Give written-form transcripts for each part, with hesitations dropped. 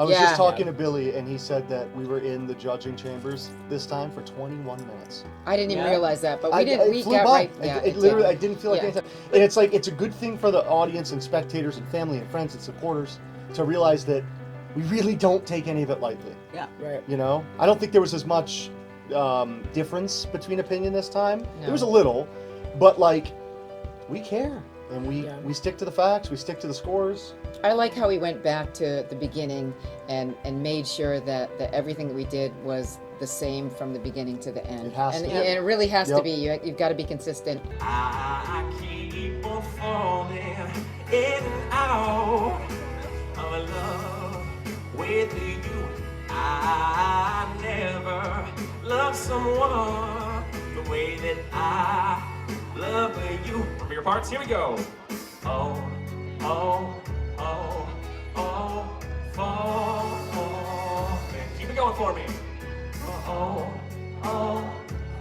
I was just talking to Billy, and he said that we were in the judging chambers this time for 21 minutes. I didn't even realize that, but we didn't. We got right. Yeah, it literally, I didn't feel like any time. And it's like, it's a good thing for the audience and spectators and family and friends and supporters to realize that we really don't take any of it lightly. Yeah. Right. You know, I don't think there was as much difference between opinion this time. No. There was a little, but like, we care. And we stick to the facts, we stick to the scores. I like how we went back to the beginning and made sure that everything that we did was the same from the beginning to the end. It has to. And it really has to be. You've got to be consistent. I keep on falling in and out of love with you. I never loved someone the way that I love you. For your parts, here we go. Oh, oh, oh, oh, fall. Keep it going for me. Oh, oh,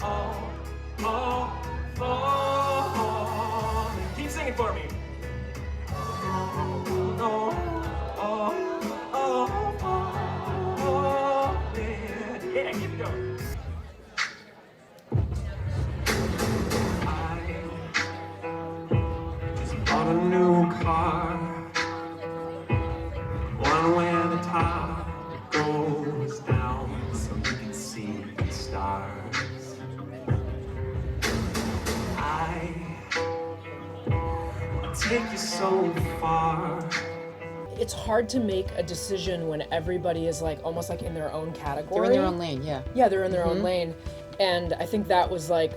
oh, oh, fall. Keep singing for me. Oh, oh, oh, oh, yeah, keep it going. Bought a new car, one where the top goes down so you can see the stars. I wanna take you so far. It's hard to make a decision when everybody is like almost like in their own category. They're in their own lane, yeah. Yeah, they're in their own lane. And I think that was like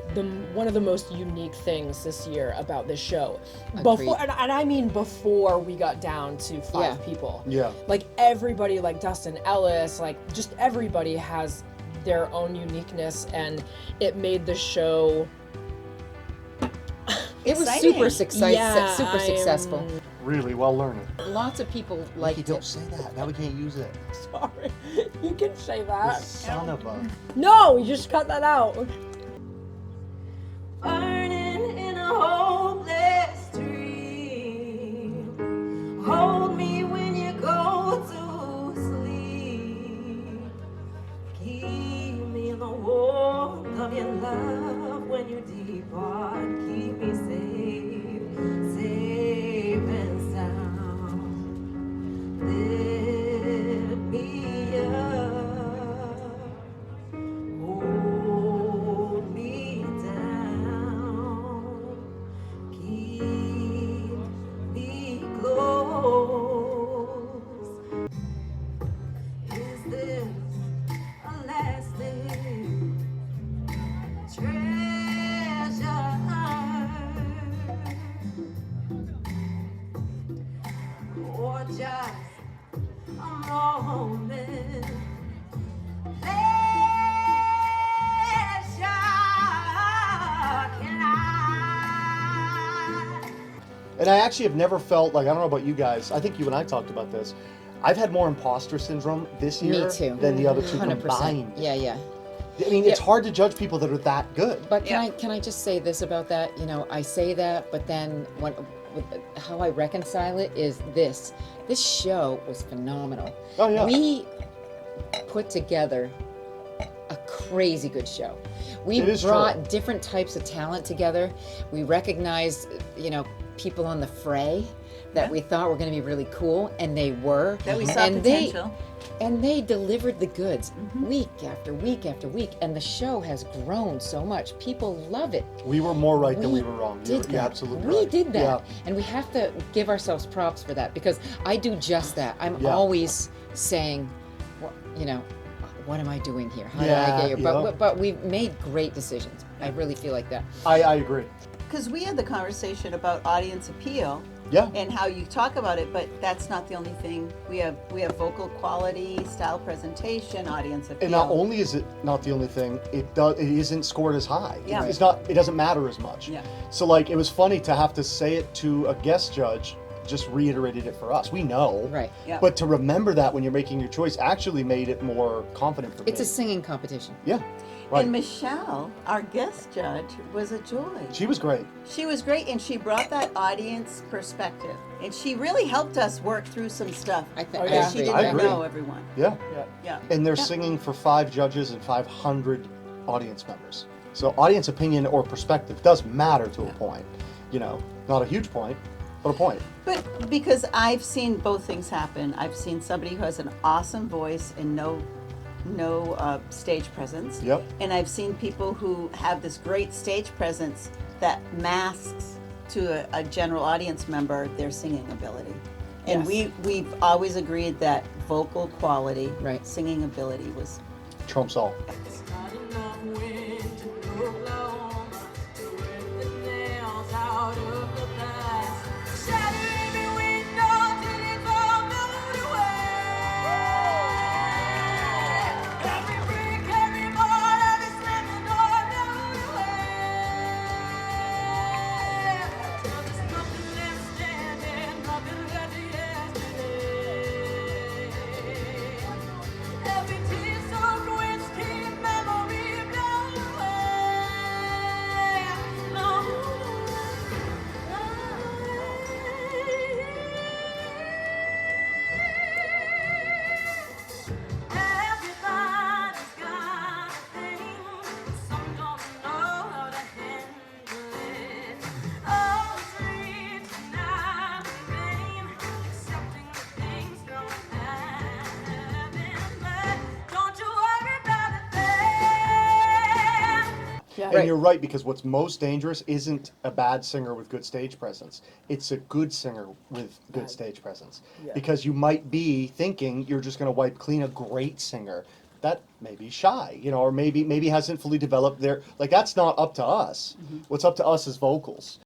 one of the most unique things this year about this show. Before, and I mean before we got down to five people. Yeah. Like everybody, like Dustin Ellis, like just everybody has their own uniqueness, and it made the show. It was Exciting. super successful. Really well learned. Lots of people liked Nikki, don't it. say that. Now we can't use it. Sorry, you can say that. Son of a... No, you just cut that out. Burning in a hopeless dream. Hold me when you go to sleep. Keep me in the warmth of your love when you depart. Keep me safe, safe and sound. Lift me up. Hold me down, keep me close. Is this a lasting treasure, or just a moment? And I actually have never felt like, I don't know about you guys, I think you and I talked about this. I've had more imposter syndrome this year than the other two 100%. combined. Yeah. I mean, it's hard to judge people that are that good. But can I just say this about that? You know, I say that, but then how I reconcile it is this. This show was phenomenal. Oh, yeah. We put together a crazy good show. We It is brought true. different types of talent together. We recognized, people on the fray that we thought were going to be really cool, and they were. That we saw potential. And they delivered the goods week after week after week, and the show has grown so much. People love it. We were more right than we were wrong. Did You're that. absolutely We right. did that, Yeah. and we have to give ourselves props for that, because I do just that. I'm always saying, what am I doing here? How did I get here? But we've made great decisions. I really feel like that. I agree. Because we had the conversation about audience appeal. Yeah. And how you talk about it, but that's not the only thing. We have vocal quality, style presentation, audience appeal. And not only is it not the only thing, it isn't scored as high. Yeah. It doesn't matter as much. Yeah. So like, it was funny to have to say it to a guest judge just reiterated it for us. We know. Right. Yeah. But to remember that when you're making your choice actually made it more confident for me. It's a singing competition. Yeah. Right. And Michelle, our guest judge, was a joy. She was great. She was great, and she brought that audience perspective. And she really helped us work through some stuff. I think Because she I didn't agree. know everyone. Yeah. Yeah. And they're singing for 5 judges and 500 audience members. So audience opinion or perspective does matter to a point. You know, not a huge point, but a point. But because I've seen both things happen. I've seen somebody who has an awesome voice and no stage presence. Yep. And I've seen people who have this great stage presence that masks to a general audience member their singing ability. And Yes. we've always agreed that vocal quality, Right. singing ability was Trumps all. It's not enough wind to Oklahoma to rip the nails out of the past. Shatter every window till it's all blown away. Every brick, every board, every slam the door blown away. Till there's nothing left standing, nothing left yesterday. Every tear soaked whiskey memory blown away. Everybody's got a thing, some don't know how to handle it. All dreams not in vain, accepting that things don't happen. But don't you worry about a thing. Yeah. And you're right, because what's most dangerous isn't a bad singer with good stage presence. It's a good singer with good stage presence. Yeah. Because you might be thinking you're just going to wipe clean a great singer that may be shy, you know, or maybe hasn't fully developed their, like, that's not up to us. What's up to us is vocals.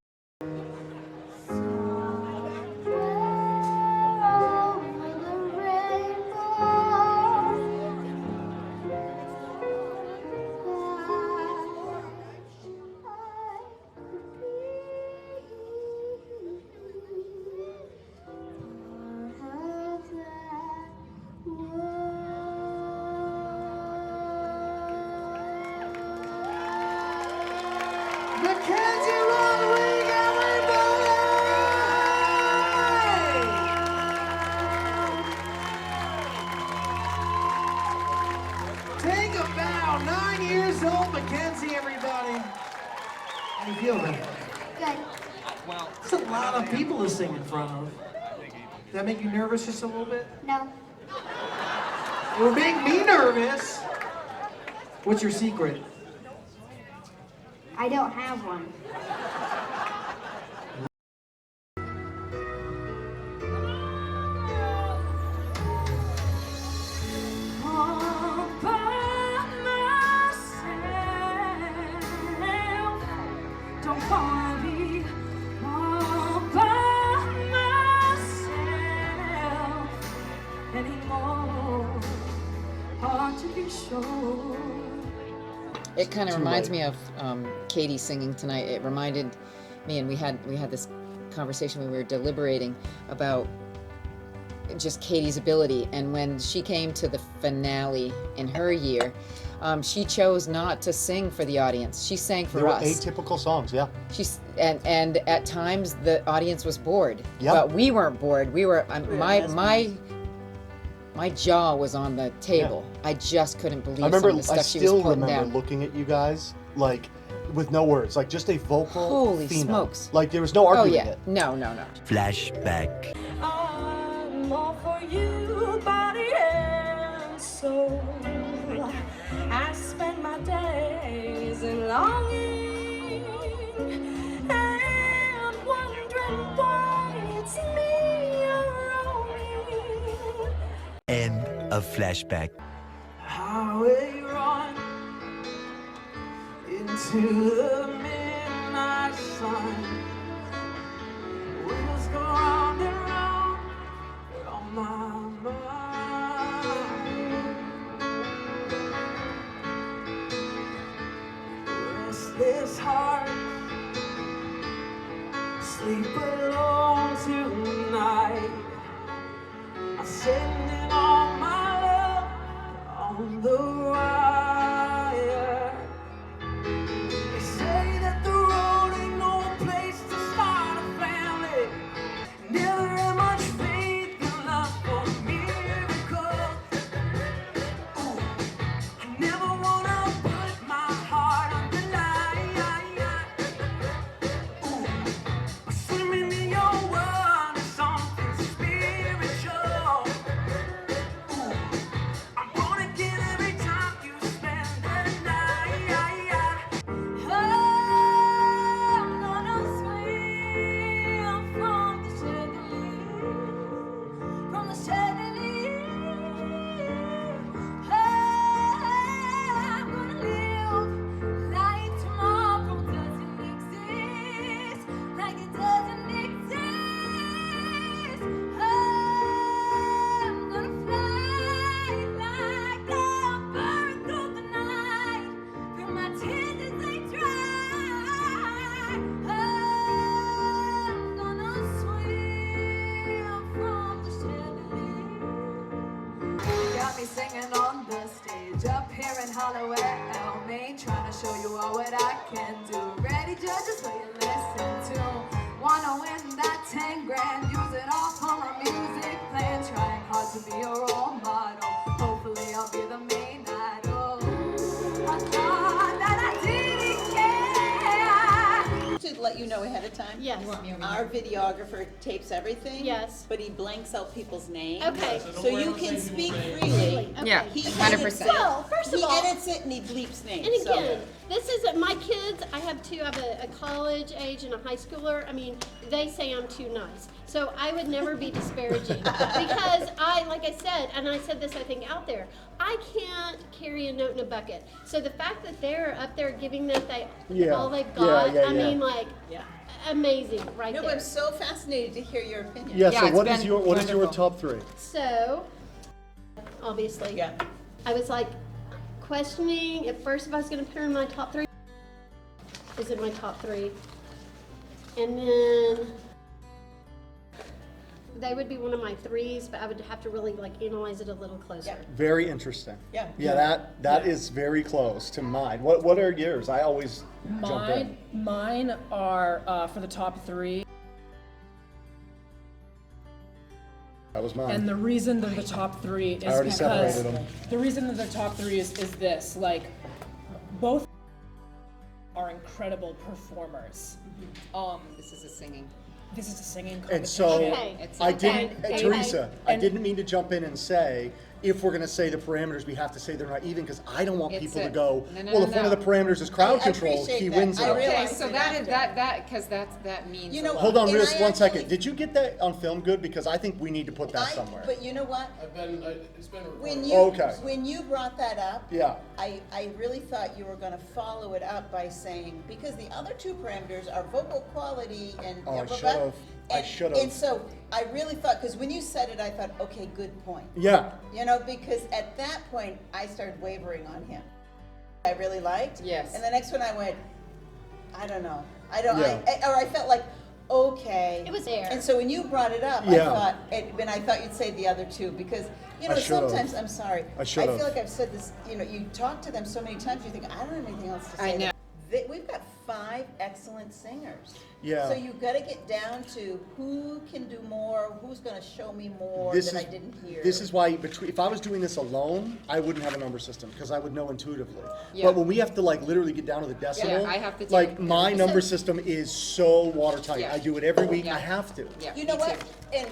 Take a bow. 9 years old, Mackenzie, everybody. How do you feel, man? Good. That's a lot of people to sing in front of. Does that make you nervous just a little bit? No. It would make me nervous. What's your secret? I don't have one. All by myself, don't wanna be all by myself anymore. Hard to be sure. It kind of Too reminds late. me of Katie singing tonight. It reminded me, and we had this conversation when we were deliberating about just Katie's ability. And when she came to the finale in her year, she chose not to sing for the audience. She sang for They were us. atypical songs, yeah. She's and at times the audience was bored, Yeah. but we weren't bored. We were my mesmerized. my jaw was on the table. I just couldn't believe I remember, some of the I stuff she was still putting remember down. looking at you guys, like, with no words, like just a vocal Holy phenom. smokes. Like there was no Oh arguing yeah, it. no. Flashback. I'm all for you, body and soul. I spend my days in longing and wondering why it's me you're roaming. End of flashback. Highway run into the midnight sun. Wheels go round and round on my mind. Restless heart, sleep alone tonight. sending all my love on the wire. They say that the road ain't no place to start a family. Never had much faith in love for miracles. Ooh, I never wanna put my heart on the line. Ooh, swimming in your world is something spiritual. Ooh, I'm born again every time you spend the night. I'm gonna swim from the chandelier. I'm gonna live like tomorrow doesn't exist, like it doesn't exist. I'm gonna fly like a bird through the night, till my tears as they dry. I'm gonna swim from the chandelier. Got me singing on the stage up here in Holloway, Maine, trying to show you all what I can do. Ready, judges, will you listen to? Wanna win that 10 grand? Use it all for my music playing. Trying hard to be a role model. Hopefully, I'll be the main idol. I thought that I didn't care. To let you know ahead of time. Yes. Our videographer tapes everything. Yes. But he blanks out people's names. Okay. So you can speak freely. Okay. Yeah, He 100%. Well, first of He all, edits it and he bleeps names. and so- again, this isn't my kids. I have two. I have a college age and a high schooler. I mean, they say I'm too nice. So I would never be disparaging because like I said, and I said this I think out there, I can't carry a note in a bucket. So the fact that they're up there giving that all they've got, I mean, like, amazing right No, there. I'm so fascinated to hear your opinion. Yeah. Yeah, So it's what is been your wonderful. top 3? So, obviously, Yeah. I was like questioning at first if I was going to put her in my top 3. Is it my top 3? And then they would be one of my 3s, but I would have to really like analyze it a little closer. Yeah. Very interesting. Yeah. Yeah, that is very close to mine. What are yours? I always jump in. Mine are for the top 3. That was mine. And the reason they're the top 3 is I already because separated them. the reason that they're top 3 is this, like, both are incredible performers. This is a singing. This is a singing And competition. so Okay. It's I okay. didn't, Okay. Teresa, I And- didn't mean to jump in and say, if we're gonna say the parameters, we have to say they're not even, because I don't want It's people to a- go, no, well, if one of the no. parameters is crowd I control, appreciate he that. wins I it. really- Okay, realize so that because that means You a know, lot. Hold on, And Riz, I one actually- second. Did you get that on film good? Because I think we need to put that somewhere. But you know what? It's been recorded. When you brought that up, Yeah. I really thought you were going to follow it up by saying, because the other 2 parameters are vocal quality and Oh, I blah, blah, should've. blah. I And- should've. And so I really thought, because when you said it, I thought, okay, good point. Yeah. You know, because at that point, I started wavering on him. I really liked. Yes. And the next one I went, I don't know. Yeah. Or I felt like, okay. It was there. And so when you brought it up, Yeah. I thought you'd say the other 2, because, you know, I should've. sometimes, I'm sorry. I should've. feel like I've said this, you know, you talk to them so many times, you think, I don't have anything else to I say. know. We've got 5 excellent singers. Yeah. So you've got to get down to who can do more, who's going to show me more This that is, I didn't hear. This is why, if I was doing this alone, I wouldn't have a number system, because I would know intuitively. Yeah. But when we have to like literally get down to the decimal, Yeah, I have to like too. my number system is so watertight. Yeah. I do it every week. Yeah. I have to. Yeah, You know me what? too. And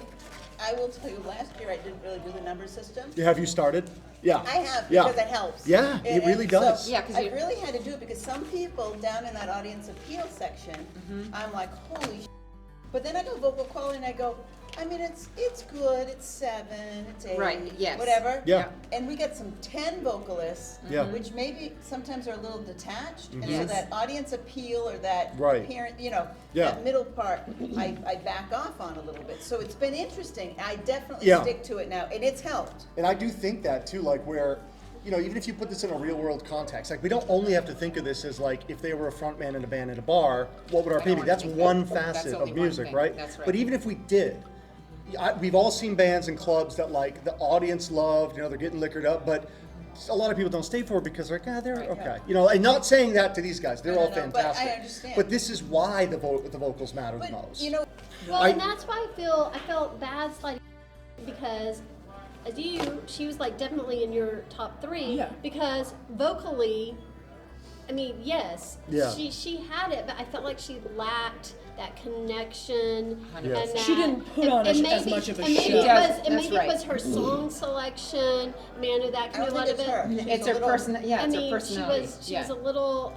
I will tell you, last year I didn't really do the number system. Have you started? Yeah. I have, Yeah. because it helps. Yeah, it And really so does. Yeah, 'cause I you- really had to do it because some people down in that audience appeal section, Mm-hmm. I'm like, holy sh-. But then I go vocal quality and I go, I mean, it's good, it's 7, it's 8, Right, yes. whatever. Yeah. And we get some 10 vocalists, Yeah. which maybe sometimes are a little detached, and so Yes. that audience appeal or that Right. apparent, you know, Yeah. that middle part, I back off on a little bit. So it's been interesting. I definitely Yeah. stick to it now, and it's helped. And I do think that too, like where, you know, even if you put this in a real world context, like we don't only have to think of this as like if they were a front man in a band in a bar, what would our I pay don't be? wanna That's think one that. That's facet only of one music, thing. right? That's right. But even if we did, we've all seen bands and clubs that like the audience loved, they're getting liquored up, but a lot of people don't stay for it because they're like, they're okay. And not saying that to these guys, they're all fantastic. But I understand. But this is why the vocals matter the most. Well, and that's why I felt bad sliding because as she was like definitely in your top 3 because vocally, I mean, yes, she had it, but I felt like she lacked that connection. And that, she didn't put on as much of a show. It was her song selection. Manu, that can be a lot of it. It's her personality. Yeah, it's her personality. She was a little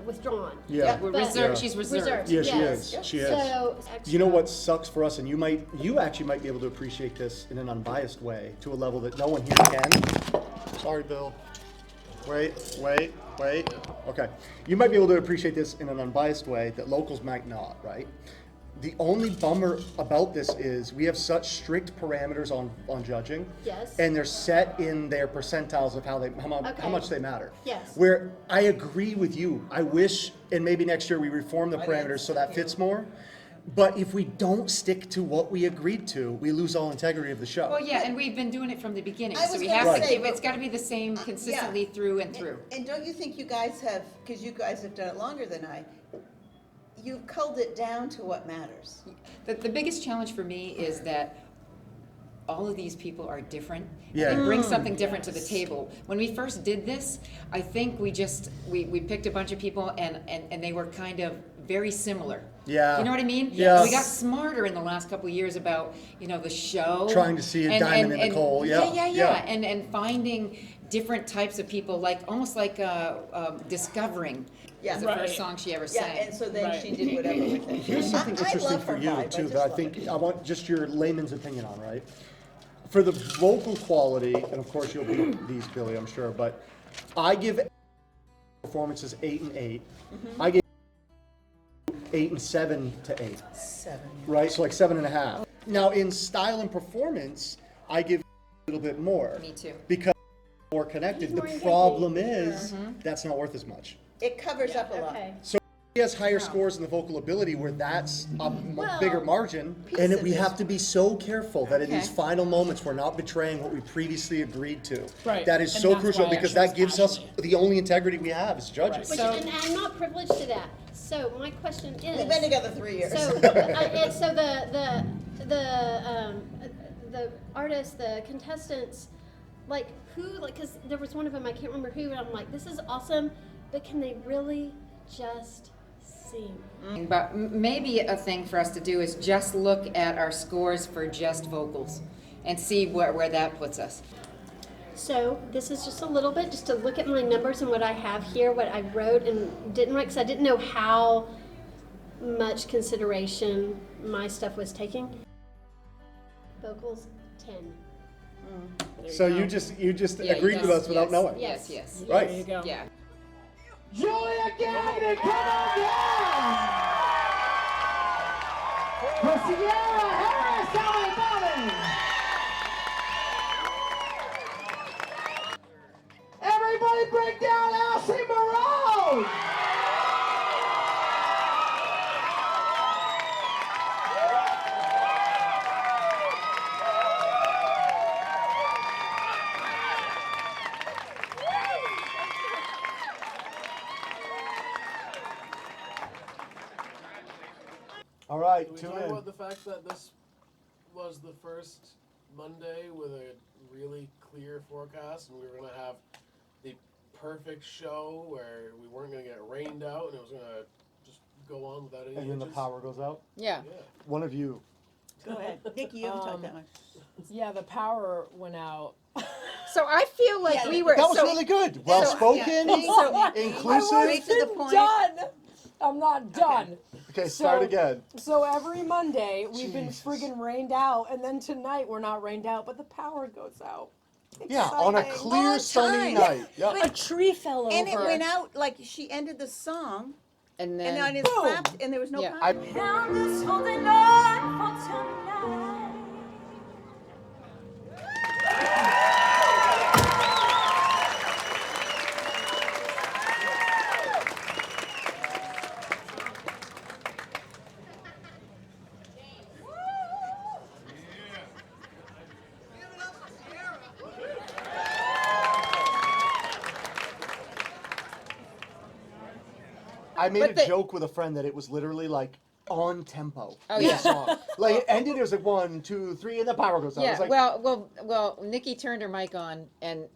withdrawn. Yeah, reserved. She's reserved. Yeah, she is. She is. So, you know what sucks for us, and you actually might be able to appreciate this in an unbiased way to a level that no one here can. Sorry, Bill. Wait. Okay. You might be able to appreciate this in an unbiased way that locals might not, right? The only bummer about this is we have such strict parameters on judging. Yes. And they're set in their percentiles of how much they matter. Yes. Where I agree with you. I wish, and maybe next year we reform the parameters so that fits more. But if we don't stick to what we agreed to, we lose all integrity of the show. Well, yeah, and we've been doing it from the beginning, I so was we gonna have to say, keep, it's got to be the same consistently through and through. And don't you think you guys have, because you guys have done it longer than I, you've culled it down to what matters? The biggest challenge for me is that all of these people are different. Yeah. They bring something different to the table. When we first did this, I think we picked a bunch of people and they were kind of very similar. Yeah. You know what I mean? Yeah. We got smarter in the last couple of years about, the show. Trying to see a diamond in the coal. Yeah. And finding different types of people, almost like discovering. Yeah. The first song she ever sang. Yeah, and so then she did whatever with it. Here's something interesting for you too that I think I want just your layman's opinion on, right? For the vocal quality, and of course you'll beat these, Billy, I'm sure, but I give performances 8 and 8. I give 8 and 7 to 8. 7. Right, so like 7.5. Now in style and performance, I give a little bit more. Me too. Because more connected. The problem is that's not worth as much. It covers up a lot. Okay. So he has higher scores in the vocal ability where that's a bigger margin, and we have to be so careful that in these final moments we're not betraying what we previously agreed to. Right. That is And so that's crucial why because actually that gives us the only integrity we have as judges. And I'm not privileged to that. So my question is. We've been together 3 years. So, so the artists, the contestants, because there was one of them I can't remember who, and I'm like, this is awesome, but can they really just sing? But maybe a thing for us to do is just look at our scores for just vocals and see where that puts us. So this is just a little bit, just to look at my numbers and what I have here, what I wrote and didn't write, because I didn't know how much consideration my stuff was taking. Vocals, 10. So you just agreed with us without knowing. Yes. Right. There you go. Yeah. Julia Gagnon, come on down! For Sierra Harris, everybody! Everybody break down Elsie Moreau! All right, Can we tune talk in. about the fact that this was the first Monday with a really clear forecast, and we were going to have the perfect show where we weren't going to get rained out, and it was going to just go on without any And then the hitches? power goes out. Yeah. One of you. Go ahead. Nikki, you haven't talked that much. Yeah, the power went out. So I feel like we were. That was really good. Well spoken, inclusive. Straight to the point. Done. I'm not done. Okay, start So- again. So every Monday we've been Jesus. friggin' rained out, and then tonight we're not rained out, but the power goes out. Yeah, on a Exciting. clear All the sunny time. night. Yep. A tree fell over. And it went out like she ended the song, And and then then. it clapped, and there was no Yeah. power. I'm just holding on for tonight. I made But a the- joke with a friend that it was literally like on tempo. Oh, the yeah. song. Like it ended, it was like 1, 2, 3, and the power goes out. It Yeah, was like, well, Nikki turned her mic on, and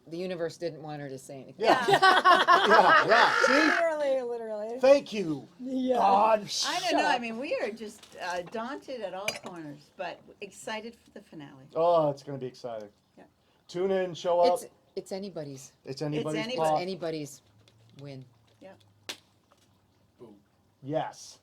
the universe didn't want her to say anything. yeah, yeah. See, Literally. thank you, Yeah. God. I don't know. I mean, we are just daunted at all corners, but excited for the finale. Oh, it's gonna be exciting. Yeah. Tune in, show up. It's anybody's. It's anybody's anybody's. fault. Anybody's win. Yeah. Boom. Yes.